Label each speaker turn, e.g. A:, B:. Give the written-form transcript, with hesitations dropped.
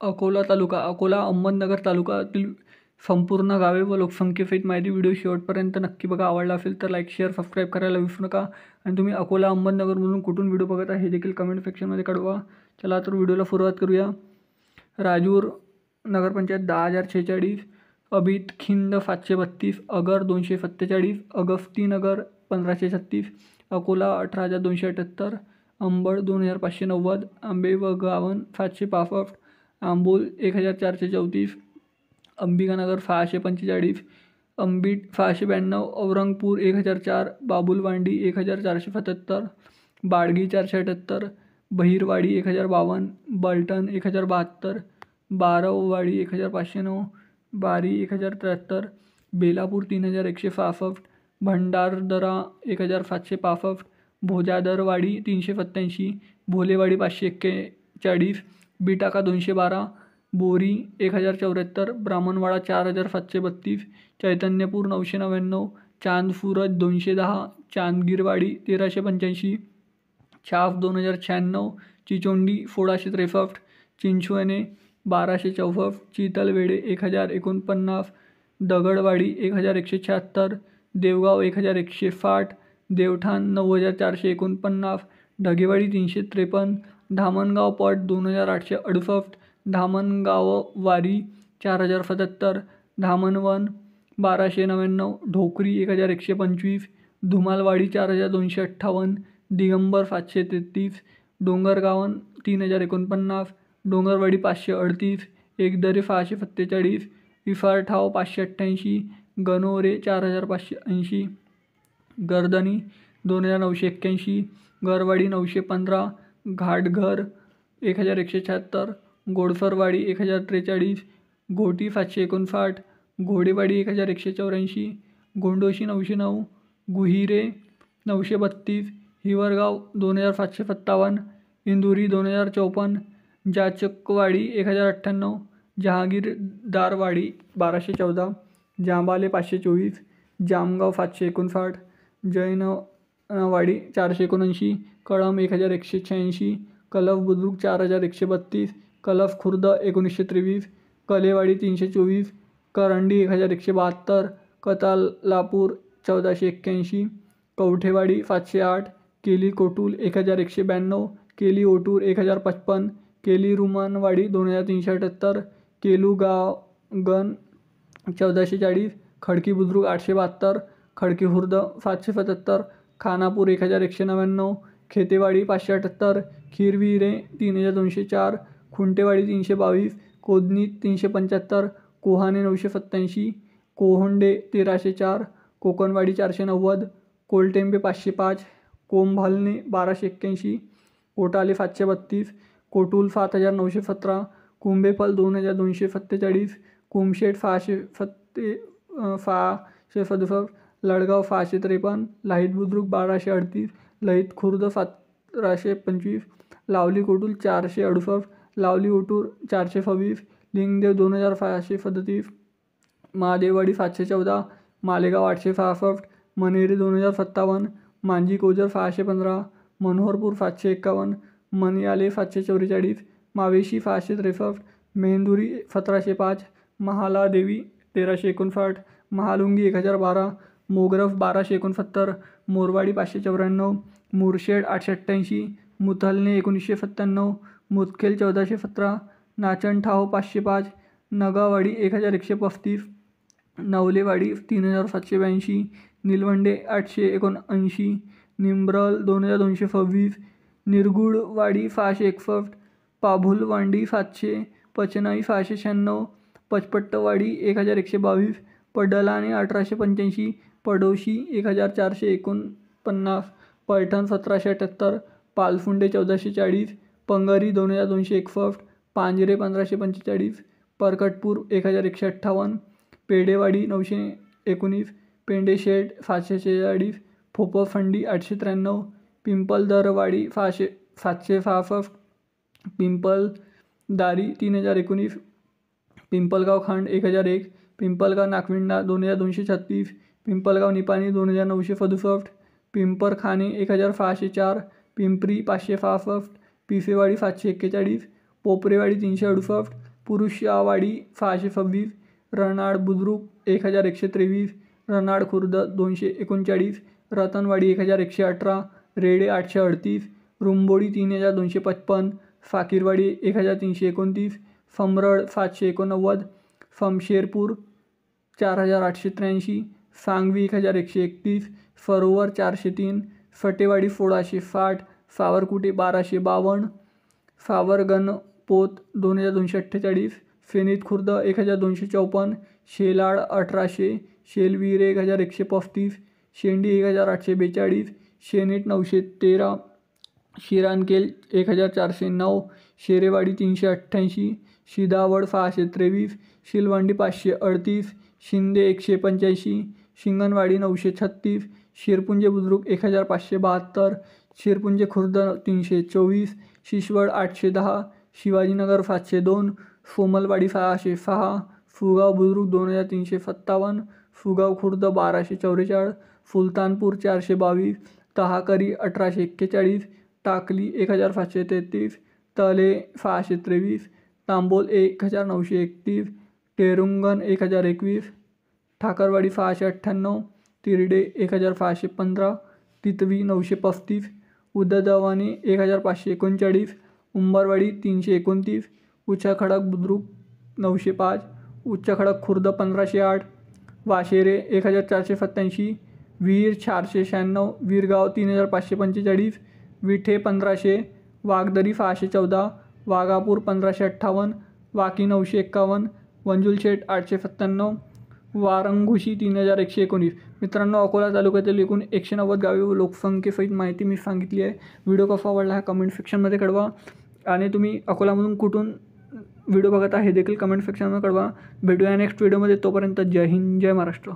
A: अकोला तालुका अकोला अहमदनगर तालुक्यातील संपूर्ण गावे व लोकसंख्येसहित माहिती व्हिडिओ शेवटपर्यंत नक्की बघा. आवडला असेल तर लाईक शेअर सबस्क्राईब करायला विसरू नका. आणि तुम्ही अकोला अहमदनगरमधून कुठून व्हिडिओ बघत आहे हे देखील कमेंट सेक्शनमध्ये कळवा. चला तर व्हिडिओला सुरुवात करूया. राजूर नगरपंचायत 10,046, अबित खिंड 732, अगर 247, अगस्तीनगर 1536, अकोला 18,278, अंबड 2,590, आंबे व गावन 765, आंबोल 1,434, अंबिकानगर 645, अंबीड 692, औरंगपूर 1,004, बाबुलवांडी 1,477, बाळगी 478, बहिरवाडी 1,052, बलटण 1,072, बारववाडी 1,509, बारी 1,073, बेलापूर 3,165, भंडारदरा 1,765, भोजादरवाडी 387, भोलेवाडी 541, बिटाका 212, बोरी 1,074, ब्राह्मणवाडा 4,732, चैतन्यपूर 999, चांदसूरज 210, चांदगिरवाडी 1,385, छाफ 2,096, चिचोंडी 1,663, चिंचवणे 1,264, चितलवेडे 1,049, दगडवाडी 1,176, देवगाव 1,160, देवठाण 9,449, ढगेवाडी 353, धामणगाव पट 2,868, धामणगाववारी 4,077, धामणवन 1,299, ढोकरी 1,125, धुमालवाडी 4,258, दिगंबर 733, डोंगरगावन 3,049, डोंगरवाडी 538, एकदरे 647, इफारठाव 588, गणोरे 4,580, गर्दनी 2,981, गरवाडी 915, घाटघर 1,176, गोडसरवाडी 1,043, घोटी 759, घोडेवाडी 1,184, गोंडोशी 909, गुहिरे 932, हिवरगाव 2,757, इंदुरी 2,054, जाचकवाडी 1,098, जहागीरदारवाडी 1,214, जांबाले 524, जामगाव 759, जैनवाडी 479, कळंब 1,186, कलफ बुद्रुक 4,132, कलफ खुर्द 1,923, कलेवाडी 324, करंडी 1,172, कतालापूर 1,481, कवठेवाडी 708, केली कोटूल 1,192, केली ओटूर 1,055, केली रुमानवाडी 2,378, केलू गावगण 1,440, खडकी बुद्रुक 872, खडकी खुर्द 777, खानापूर 1,199, खेतेवाडी 578, खीरविरे 3,204, खुंटेवाडी 322, कोदनी 375, कोहाणे 987, कोहोंडे 1,304, कोकणवाडी 490, कोलटेंबे 505, कोंभालणे 1,281, कोटाले 732, कोटूल 7,917, कुंभेफल 2,247, कुमशेट 667, लडगाव 653, लाहित बुद्रुक 1,238, लहित खुर्द 1,725, लावली कोटूल 468, लावली ओटूर 426, लिंगदेव 2,537, महादेववाडी 714, मालेगाव 866, मनेरी 2,057, मांजी कोजर 615, मनोहरपूर 751, मनियाले 744, मावेशी 663, मेहंदुरी 1,705, महालादेवी 1,359, महालुंगी 1,012, मोगरफ 1,269, मोरवाडी 594, मुरशेड 888, मुथलणे 1,997, मुदखेल 1,417, नाचणठाव 505, नगावाडी 1,135, नवलेवाडी 3,782, निलवंडे 879, निंब्रल 2,226, निरगुडवाडी 661, पाभुलवांडी 700, पचनाई 696, पचपट्टवाडी 1,122, पडलाणे 1,885, पडोशी 1,449, पैठण 1,778, पालफुंडे 1,440, पंगरी 2,261, पांजरे 1,545, परकटपूर 1,158, पेडेवाडी 919, पेंडेशेड 746, फोपफंडी 893, पिंपलदरवाडी 766, पिंपलदारी 3,019, पिंपलगाव खांड 1,001, पिंपलगाव नागविंडा 2,236, पिंपलगाव निपाणी 2,967, पिंपरखाने 1,604, पिंपरी 565, पिसेवाडी 741, पोपरेवाडी 368, पुरुषावाडी 626, रनाड बुद्रुक 1123, रनाड खुर्द 239, रतनवाडी 1118, रेडे 838, रुंबोडी 3255, फाकीरवाडी 1329, फमरड 789, फमशेरपूर 4883, सांगवी 1131, फरोवर 403, फटेवाडी 1660, फावरकुटे 1252, फावरगन पोत 2248, फेनीत खुर्द 1254, शेलाड 1800, शेलवीर 1135, शेंडी 1842, शेनीट 913, शिरानकेल 1409, शेरेवाडी 388, शिदावड 623, शिलवंडी 538, शिंदे 185, शिंगणवाडी 936, शिरपुंजे बुद्रुक 1572, शिरपुंजे खुर्द 324, शिशवड 810, शिवाजीनगर 702, सोमलवाडी 606, फुगाव बुद्रुक 2357, फुगाव खुर्द 1244, सुलतानपूर 422, तहाकरी 1841, टाकली 1533, तले 623, तांबोल 1931, टेरुंगण 1021, ठाकरवाडी 698, तिरडे 1515, तितवी 935, उददवाने 1539, उंबरवाडी 329, उच्चखडक बुद्रुक 905, उच्चखडक खुर्द 1508, वाशेरे 1487, वीर 496, वीरगाव 3545, विठे 1500, वागदरी 614, वाघापूर 1558, वाकी 951, वंजुलशेट 897, वारंगुशी 3119. मित्रांनो, अकोला तालुक्यातील एकूण 190 गावे व लोकसंख्येसहित माहिती मी सांगितली आहे. व्हिडिओ कसा आवडला हा कमेंट सेक्शनमध्ये कळवा आणि तुम्ही अकोलामधून कुठून व्हिडिओ बघत आहे हे देखील कमेंट सेक्शनमध्ये कळवा. भेटूया नेक्स्ट व्हिडिओमध्ये. तोपर्यंत जय हिंद, जय महाराष्ट्र.